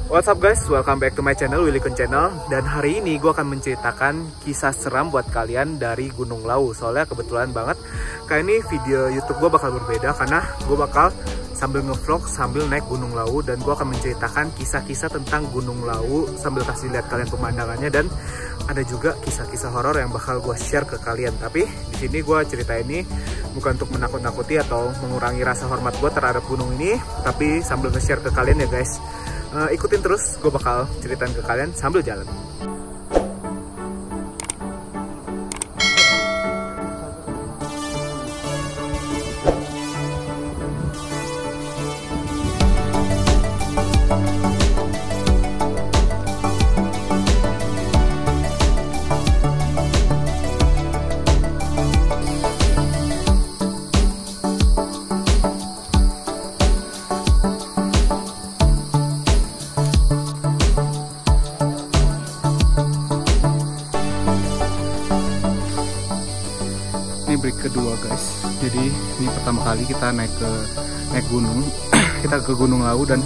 What's up guys, welcome back to my channel, Willy Kun Channel. Dan hari ini gue akan menceritakan kisah seram buat kalian dari Gunung Lawu. Soalnya kebetulan banget, kayak ini video YouTube gue bakal berbeda karena gue bakal sambil ngevlog sambil naik Gunung Lawu. Dan gue akan menceritakan kisah-kisah tentang Gunung Lawu sambil kasih lihat kalian pemandangannya. Dan ada juga kisah-kisah horor yang bakal gue share ke kalian. Tapi di sini gue cerita ini bukan untuk menakut-nakuti atau mengurangi rasa hormat gue terhadap gunung ini, tapi sambil nge-share ke kalian ya guys. Ikutin terus, gue bakal ceritain ke kalian sambil jalan. Break kedua guys, jadi ini pertama kali kita naik gunung. Kita ke Gunung Lawu dan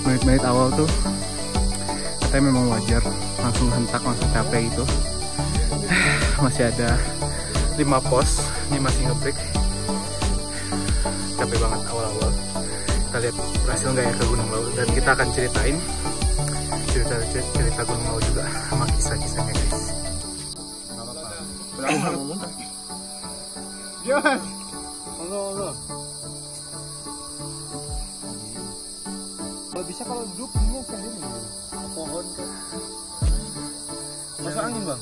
menit-menit awal tuh katanya memang wajar, langsung hentak, langsung capek itu. Masih ada 5 pos, ini masih ngebreak. Capek banget awal-awal. Kita lihat berhasil nggak ya ke Gunung Lawu, dan kita akan ceritain cerita Gunung Lawu juga sama kisah-kisahnya guys. Jangan. Allah. Kalau bisa kalau duduk ini sendiri. Pohon ke. Masuk angin bang.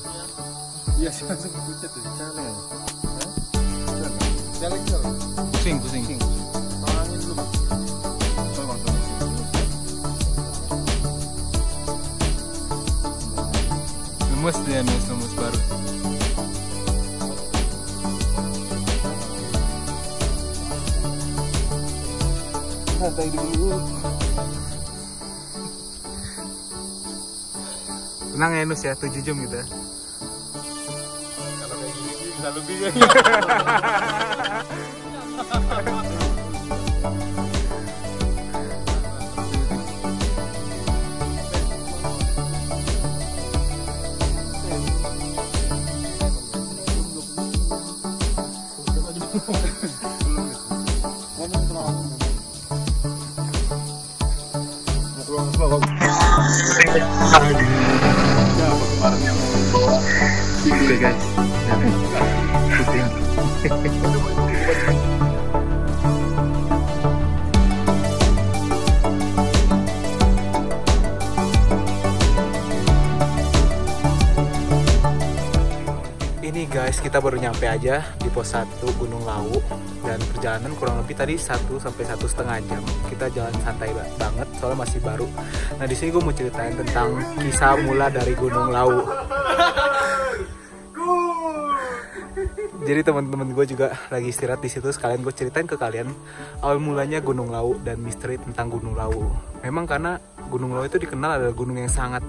Iya sih langsung pucat tuh. Celeng. Celeng. Pusing. Masuk angin dulu bang. Coba bang. Lemes dia nih, lemes baru. Santai dulu. Tenang ya Nus ya, 7 jam gitu ya. Kalau kayak gini sih bisa lebih ya. Oke guys, ini guys, kita baru nyampe aja di pos 1 Gunung Lawu, dan perjalanan kurang lebih tadi 1 sampai 1,5 jam. Kita jalan santai banget soalnya masih baru. Nah di sini gue mau ceritain tentang kisah mula dari Gunung Lawu. Jadi teman-teman gue juga lagi istirahat di situ, sekalian gue ceritain ke kalian awal mulanya Gunung Lawu dan misteri tentang Gunung Lawu. Memang karena Gunung Lawu itu dikenal adalah gunung yang sangat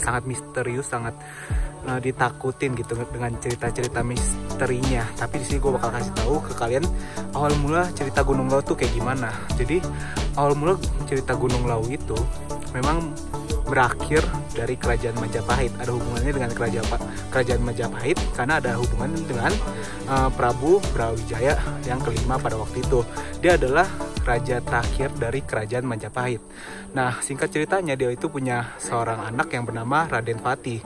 sangat misterius, sangat ditakutin gitu dengan cerita-cerita misterinya. Tapi di sini gue bakal kasih tahu ke kalian awal mula cerita Gunung Lawu tuh kayak gimana. Jadi awal mula cerita Gunung Lawu itu memang berakhir dari kerajaan Majapahit. Ada hubungannya dengan kerajaan Majapahit karena ada hubungannya dengan Prabu Brawijaya yang kelima pada waktu itu. Dia adalah raja terakhir dari kerajaan Majapahit. Nah, singkat ceritanya dia itu punya seorang anak yang bernama Raden Fati.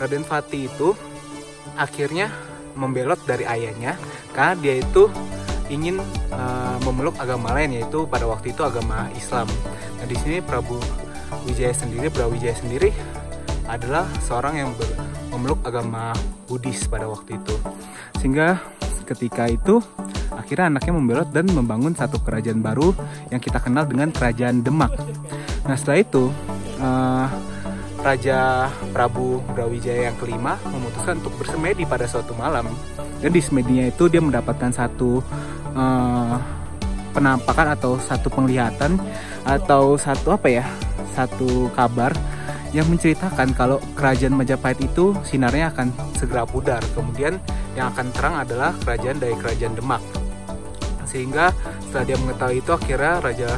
Raden Fati itu akhirnya membelot dari ayahnya karena dia itu ingin memeluk agama lain, yaitu pada waktu itu agama Islam. Nah, di sini Brawijaya sendiri adalah seorang yang memeluk agama Buddhis pada waktu itu. Sehingga ketika itu akhirnya anaknya membelot dan membangun satu kerajaan baru yang kita kenal dengan Kerajaan Demak. Nah setelah itu Raja Prabu Brawijaya yang kelima memutuskan untuk bersemedi pada suatu malam. Dan di semedinya itu dia mendapatkan satu penampakan atau satu penglihatan atau satu kabar yang menceritakan kalau kerajaan Majapahit itu sinarnya akan segera pudar. Kemudian yang akan terang adalah kerajaan dari Kerajaan Demak. Sehingga setelah dia mengetahui itu, akhirnya Raja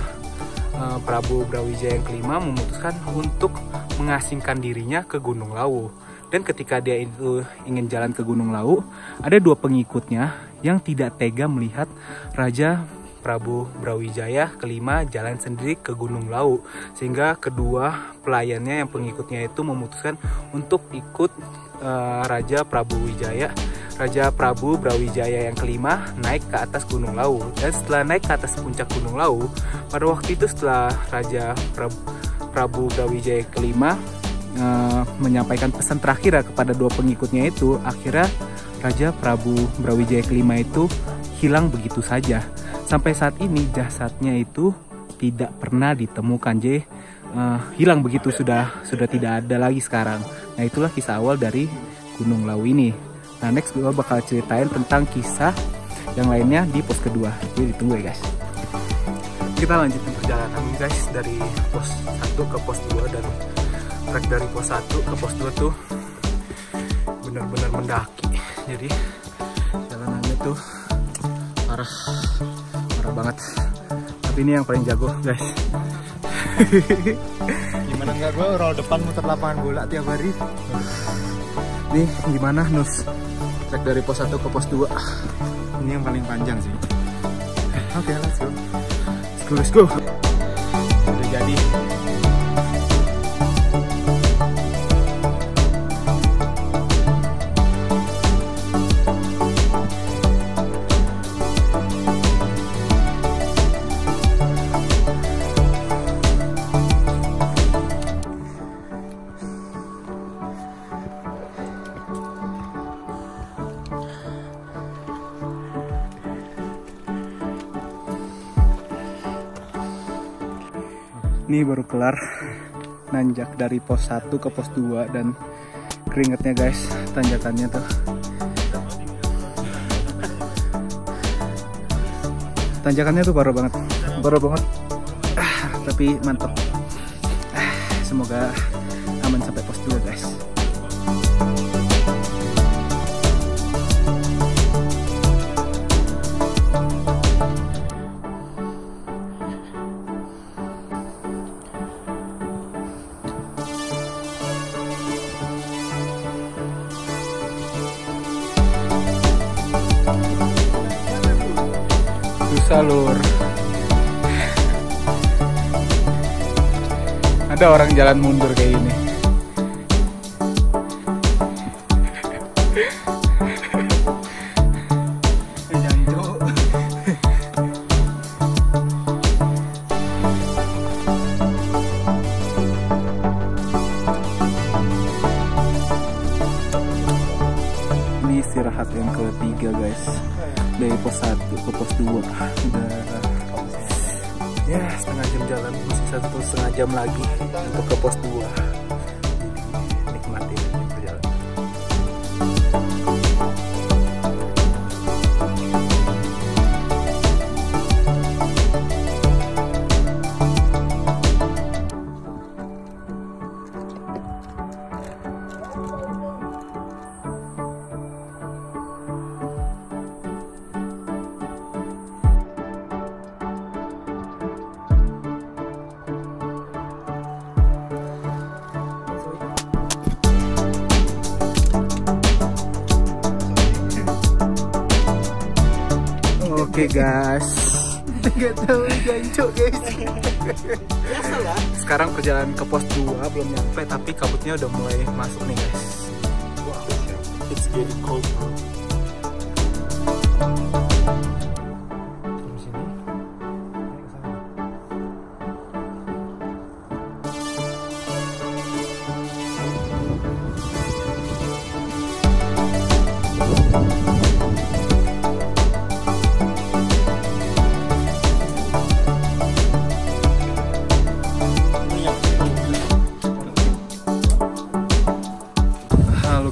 Prabu Brawijaya yang kelima memutuskan untuk mengasingkan dirinya ke Gunung Lawu. Dan ketika dia itu ingin jalan ke Gunung Lawu, ada dua pengikutnya yang tidak tega melihat Raja Prabu Brawijaya kelima jalan sendiri ke Gunung Lawu, sehingga kedua pelayannya yang pengikutnya itu memutuskan untuk ikut Raja Prabu Brawijaya yang kelima naik ke atas Gunung Lawu. Dan setelah naik ke atas puncak Gunung Lawu, pada waktu itu setelah Raja Prabu Brawijaya kelima menyampaikan pesan terakhir kepada dua pengikutnya itu, akhirnya Raja Prabu Brawijaya kelima itu hilang begitu saja. Sampai saat ini jasadnya itu tidak pernah ditemukan. Jadi hilang begitu, sudah tidak ada lagi sekarang. Nah, itulah kisah awal dari Gunung Lawu ini. Nah, next gue bakal ceritain tentang kisah yang lainnya di pos kedua. Jadi ditunggu ya guys. Kita lanjutin perjalanan guys dari pos 1 ke pos 2, dan trek dari pos 1 ke pos 2 tuh benar-benar mendaki. Jadi jalanannya tuh parah banget. Tapi ini yang paling jago guys. Gimana enggak, gue roll depan muter lapangan bola tiap hari. Nih gimana Nus? Trek dari pos 1 ke pos 2. Ini yang paling panjang sih. Oke, let's go. Udah jadi. Ini baru kelar nanjak dari pos 1 ke pos 2, dan keringetnya guys, tanjakannya tuh. Tanjakannya tuh parah banget. Tapi mantap. Semoga aman sampai pos 2 guys. Salur. Ada orang jalan mundur kayak gini. Ini istirahat yang ketiga guys. Dari pos 1 ke pos 2 udah ya setengah jam jalan, masih 1,5 jam lagi untuk ke pos 2. Jadi nikmatin perjalanan. Oke guys, nggak tahu jancok guys. Sekarang perjalanan ke pos 2 belum nyampe, tapi kabutnya udah mulai masuk nih guys. Wow, it's getting cold bro.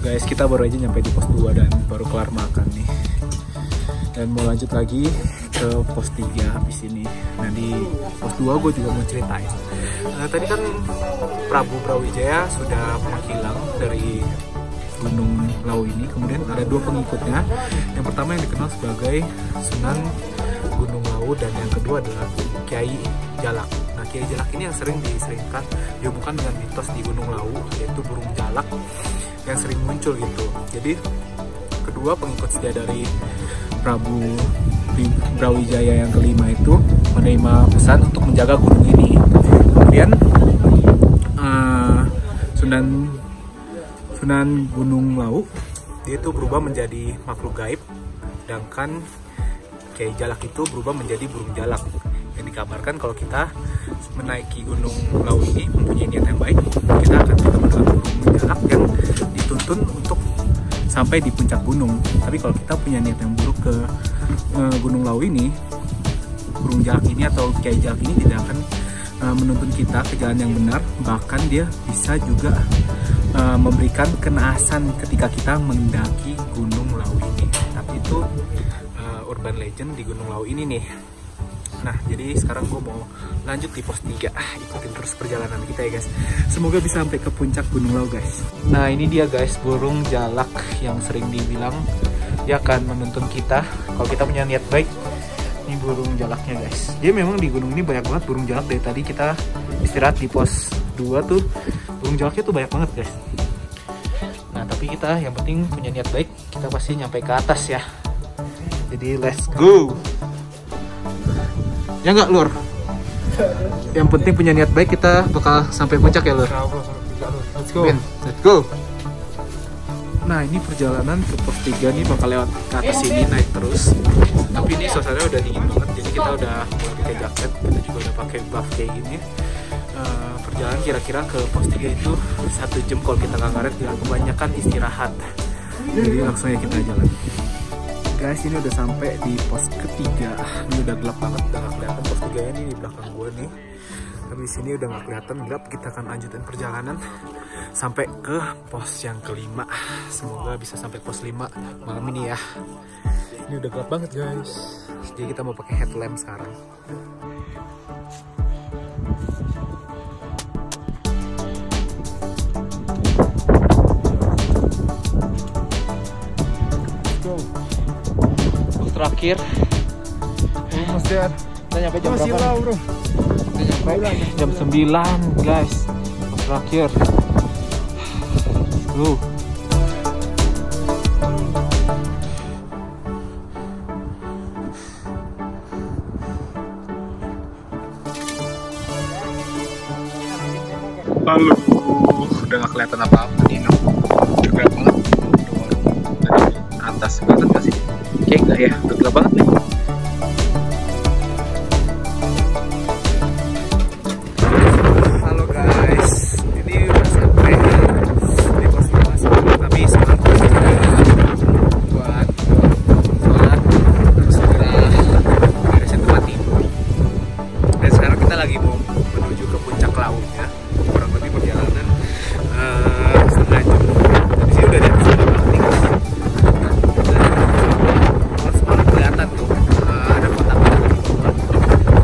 Guys, kita baru aja nyampe di pos 2 dan baru kelar makan nih, dan mau lanjut lagi ke pos 3 habis ini. Nah, di pos 2 gue juga mau ceritain. Tadi kan Prabu Brawijaya sudah menghilang dari Gunung Lawu ini. Kemudian ada dua pengikutnya. Yang pertama yang dikenal sebagai Sunan Gunung Lawu, dan yang kedua adalah Kiai Jalak. Nah, Kiai Jalak ini yang sering diseringkan dihubungkan dengan mitos di Gunung Lawu, yaitu burung jalak yang sering muncul gitu. Jadi kedua pengikut setia dari Prabu Brawijaya yang kelima itu menerima pesan untuk menjaga gunung ini. Kemudian Sunan Gunung Lawu dia itu berubah menjadi makhluk gaib, sedangkan Kiai Jalak itu berubah menjadi burung jalak. Yang dikabarkan kalau kita menaiki Gunung Lawu ini mempunyai niat yang baik, kita akan bertemu dengan burung jalak yang dituntun untuk sampai di puncak gunung. Tapi kalau kita punya niat yang buruk ke Gunung Lawu ini, burung jalak ini atau Kiai Jalak ini tidak akan menuntun kita ke jalan yang benar, bahkan dia bisa juga memberikan kenaasan ketika kita mendaki Gunung Lawu ini. Tapi itu urban legend di Gunung Lawu ini nih. Nah, jadi sekarang gue mau lanjut di pos 3. Ikutin terus perjalanan kita ya guys. Semoga bisa sampai ke puncak Gunung Lawu guys. Nah, ini dia guys, burung jalak yang sering dibilang dia akan menuntun kita kalau kita punya niat baik. Ini burung jalaknya guys. Jadi memang di gunung ini banyak banget burung jalak. Dari tadi kita istirahat di pos 2 tuh, burung jalaknya tuh banyak banget guys. Nah, tapi kita yang penting punya niat baik, kita pasti nyampe ke atas ya. Jadi let's go. Ya nggak Lur? Yang penting punya niat baik, kita bakal sampai puncak ya Lur. Let's go. Let's go. Nah, ini perjalanan ke pos 3 nih bakal lewat ke atas sini, naik terus. Tapi ini suasananya udah dingin banget, jadi kita udah mulai pakai jaket, kita juga udah pakai buff kayak gini. Perjalanan kira-kira ke pos 3 itu 1 jam kalau kita nggak ngaret, ya kebanyakan istirahat. Jadi langsung ya kita jalan. Guys, ini udah sampai di pos ketiga. Ini udah gelap banget, udah nggak kelihatan pos 3 ini di belakang gue nih. Tapi di sini udah nggak kelihatan gelap. Kita akan lanjutin perjalanan sampai ke pos yang kelima. Semoga bisa sampai pos 5 malam ini ya. Ini udah gelap banget guys. Jadi kita mau pakai headlamp sekarang. Terakhir Almost there. kita nyampe jam Masih berapa? lah bro. Kita nyampe jam 9 guys. Terakhir. Lu. Lalu udah gak kelihatan apa-apa nih, no. Gelap banget. Dari atas kelihatan gak sih? Kayak enggak ya, udah gelap banget nih. Halo guys, ini udah sampai di pos 5, tapi sekarang buat sholat terus segera beresin tempat tidur. Dan sekarang kita lagi mau menuju ke puncak Lawu ya, kurang lebih perjalanan setengah jam. Di sini udah di atas banget nih. Sekarang kelihatan tuh ada kotak-kotak di bawah.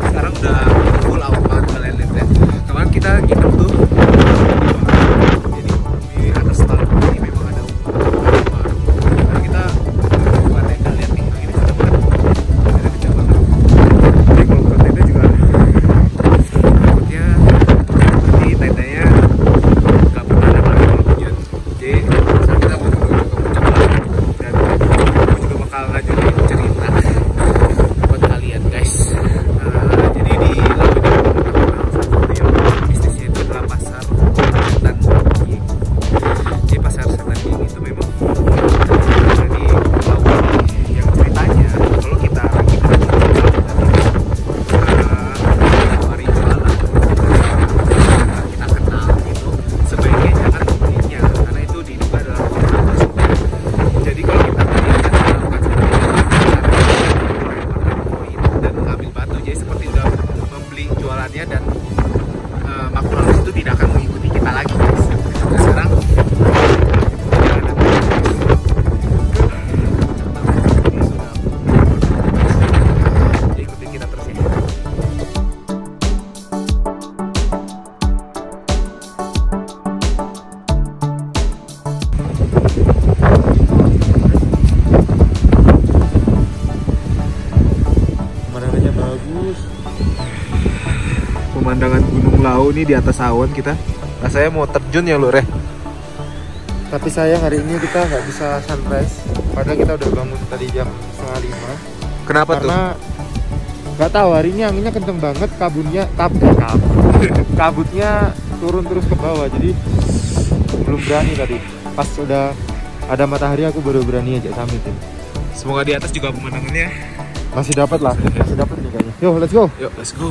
Sekarang udah full out banget, kalian lihat ya. Kemarin kita nginep tuh, jadi di atas tanah ini memang ada rumah. Sekarang kita buat tenda, lihat nih, ini sudah banget, ada kecil banget. Jadi kalau buat tenda juga takutnya nanti tendanya nggak pernah ada lagi kalau hujan. Jadi sekarang kita mau menuju ke puncak Lawu, dan aku juga bakal lanjutin cerita buat kalian guys. Jadi di Lawu ini terkenal satu yang bisnisnya itu adalah pasar setan King. Jadi pasar setan King itu memang ada di Lawu ini, yang ceritanya kalau kita lagi mari jualan kita kenal gitu, sebaiknya jangan membelinya karena itu diduga adalah orang tersebut. Jadi kalau kita beli kita melakukan seperti itu, koin dan mengambil batu, jadi seperti udah membeli jualannya, dan makhluk halus itu tidak akan mengikuti kita lagi guys. Nah, sekarang ikutin kita terus ya. Pemandangannya bagus. Pemandangan Lawu nih di atas awan kita. Rasanya mau terjun ya Lur ya. Tapi sayang hari ini kita nggak bisa sunrise. Padahal kita udah bangun tadi jam 4:30. Kenapa tuh? Karena nggak tahu hari ini anginnya kenceng banget, kabutnya turun terus ke bawah. Jadi belum berani tadi. Pas udah ada matahari aku baru berani aja summitin. Semoga di atas juga pemandangannya. Masih dapat lah, masih dapat nih kayaknya. Yo, let's go. Yuk, let's go.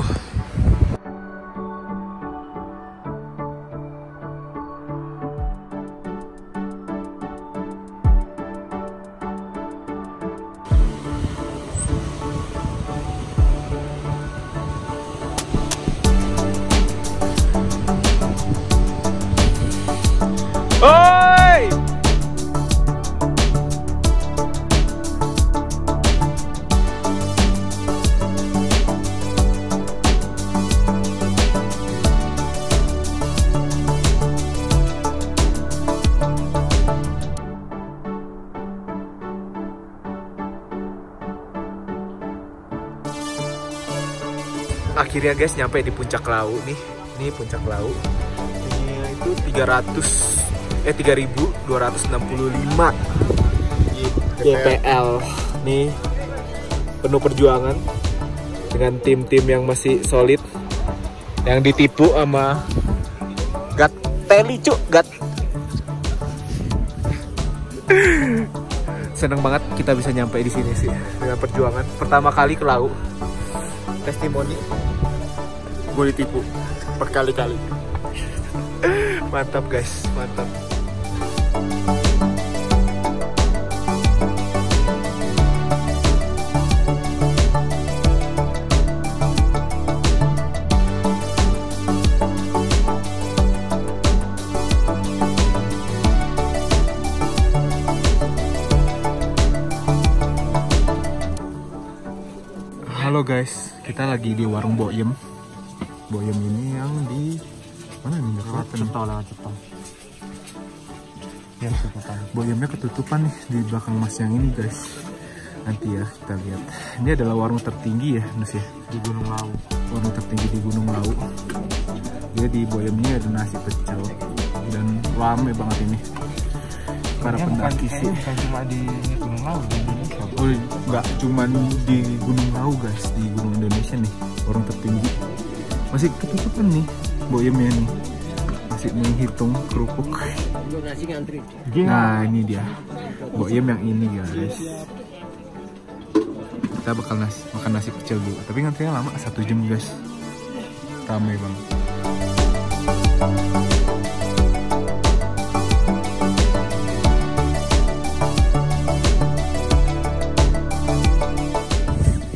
Oi! Akhirnya guys nyampe di puncak Lawu nih. Ini puncak Lawu. Ini itu 3265 GPL. Nih penuh perjuangan dengan tim-tim yang masih solid, yang ditipu sama Gat Teli cuk, Gat. Seneng banget kita bisa nyampe di sini sih dengan perjuangan. Pertama kali ke Lawu. Testimoni gue ditipu berkali-kali. Mantap guys, mantap. Halo guys, kita lagi di warung Boyem. Boyem ini yang di mana nih? Cepat. Ya, Boyemnya ketutupan nih di belakang mas yang ini guys. Nanti ya kita lihat. Ini adalah warung tertinggi ya, Nus ya, di Gunung Lawu. Warung tertinggi di Gunung Lawu. Dia di Boyem ini ada nasi pecel dan rame banget ini. Para pendaki sih. Bukan cuma di Gunung Lawu, di Indonesia. Oh, nggak cuma di Gunung Lawu guys, di Gunung Indonesia nih, warung tertinggi. Masih ketutupan nih Boyemnya nih. Masih menghitung kerupuk. Nah ini dia Boyem yang ini guys. Kita bakal makan nasi pecel dulu. Tapi ngantrinya lama, 1 jam guys. Ramai banget.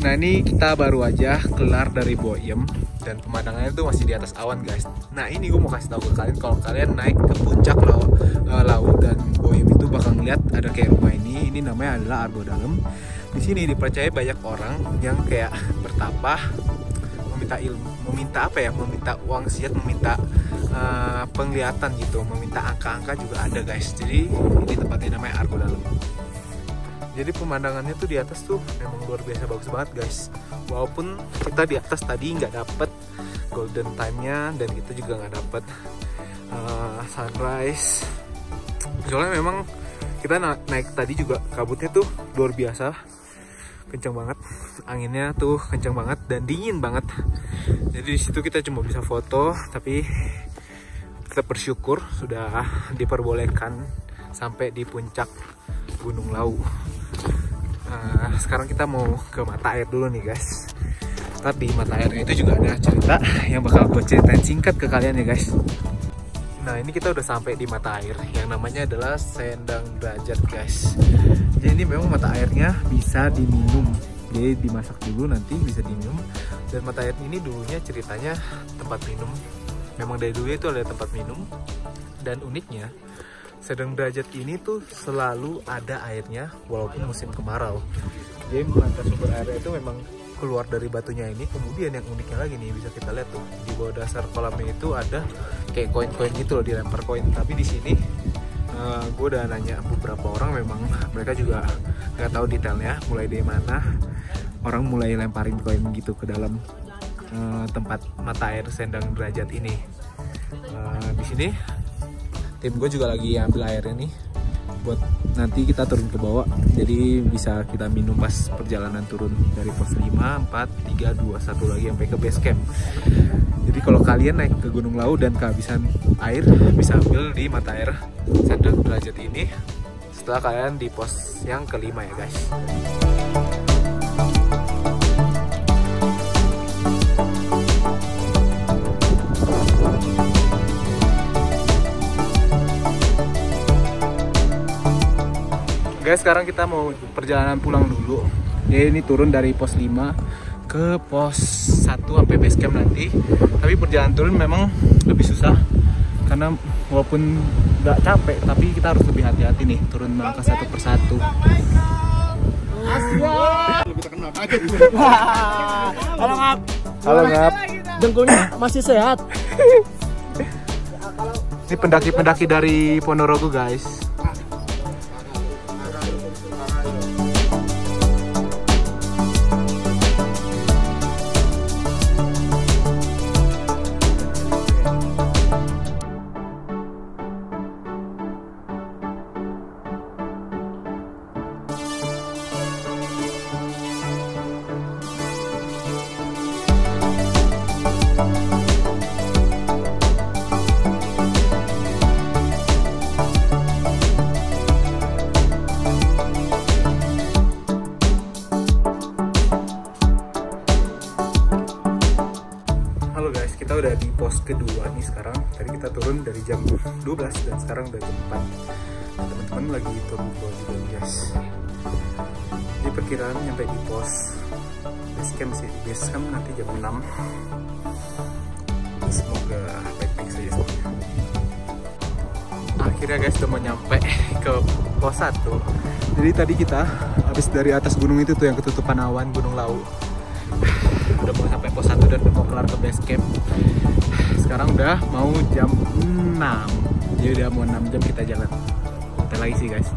Nah ini kita baru aja kelar dari Boyem dan pemandangannya tuh masih di atas awan guys. Nah ini gue mau kasih tahu ke kalian, kalau kalian naik ke puncak Lawu dan Boyem itu bakal ngeliat ada kayak rumah ini. Ini namanya adalah Argo Dalem. Di sini dipercaya banyak orang yang kayak bertapah, meminta ilmu, meminta uang siat, meminta penglihatan gitu, meminta angka-angka juga ada guys. Jadi ini tempatnya namanya Argo Dalem. Jadi pemandangannya tuh di atas tuh memang luar biasa bagus banget guys. Walaupun kita di atas tadi nggak dapet golden time-nya dan kita juga nggak dapet sunrise. Soalnya memang kita naik tadi juga kabutnya tuh luar biasa, kencang banget, anginnya tuh kencang banget dan dingin banget. Jadi di situ kita cuma bisa foto, tapi kita bersyukur sudah diperbolehkan sampai di puncak Gunung Lawu. Sekarang kita mau ke mata air dulu nih guys. Ntar di mata air itu juga ada cerita yang bakal gue ceritain singkat ke kalian ya guys. Nah ini kita udah sampai di mata air yang namanya adalah Sendang Derajat guys. Jadi ini memang mata airnya bisa diminum. Jadi dimasak dulu nanti bisa diminum. Dan mata air ini dulunya ceritanya tempat minum. Memang dari dulu itu ada tempat minum. Dan uniknya Sendang Derajat ini tuh selalu ada airnya walaupun musim kemarau. Jadi mata sumber airnya itu memang keluar dari batunya ini. Kemudian yang uniknya lagi nih, bisa kita lihat tuh di bawah dasar kolamnya itu ada kayak koin-koin gitu loh, dilempar koin. Tapi di sini gue udah nanya beberapa orang, memang mereka juga nggak tahu detailnya mulai dari mana orang mulai lemparin koin gitu ke dalam tempat mata air Sendang Derajat ini. Di sini tim gue juga lagi ambil airnya nih buat nanti kita turun ke bawah, jadi bisa kita minum pas perjalanan turun dari pos 5, 4, 3, 2, 1 lagi sampai ke base camp. Jadi kalau kalian naik ke Gunung Lawu dan kehabisan air, bisa ambil di mata air Sendang Derajat ini setelah kalian di pos yang kelima ya guys. Guys, sekarang kita mau perjalanan pulang dulu. Jadi ini turun dari pos 5 ke pos 1 sampai base camp nanti. Tapi perjalanan turun memang lebih susah karena walaupun nggak capek, tapi kita harus lebih hati-hati nih turun melangkah satu persatu. Halo Ngap. Halo Ngap. Dengkulnya masih sehat. Ini pendaki-pendaki dari Ponorogo guys. Halo guys, kita udah di pos kedua nih sekarang. Tadi kita turun dari jam 12 dan sekarang udah jam 4. Teman-teman lagi turun ke bawah juga nih guys. Jadi perkiraan nyampe di pos base camp sih. Base camp nanti jam 6. Semoga baik-baik saja semuanya. Akhirnya guys udah mau nyampe ke pos 1. Jadi tadi kita habis dari atas gunung itu tuh yang ketutupan awan, Gunung Lawu. Udah mau sampai pos 1 dan udah mau kelar ke base camp. Sekarang udah mau jam 6. Jadi udah mau 6 jam kita jalan. Sampai lagi sih guys.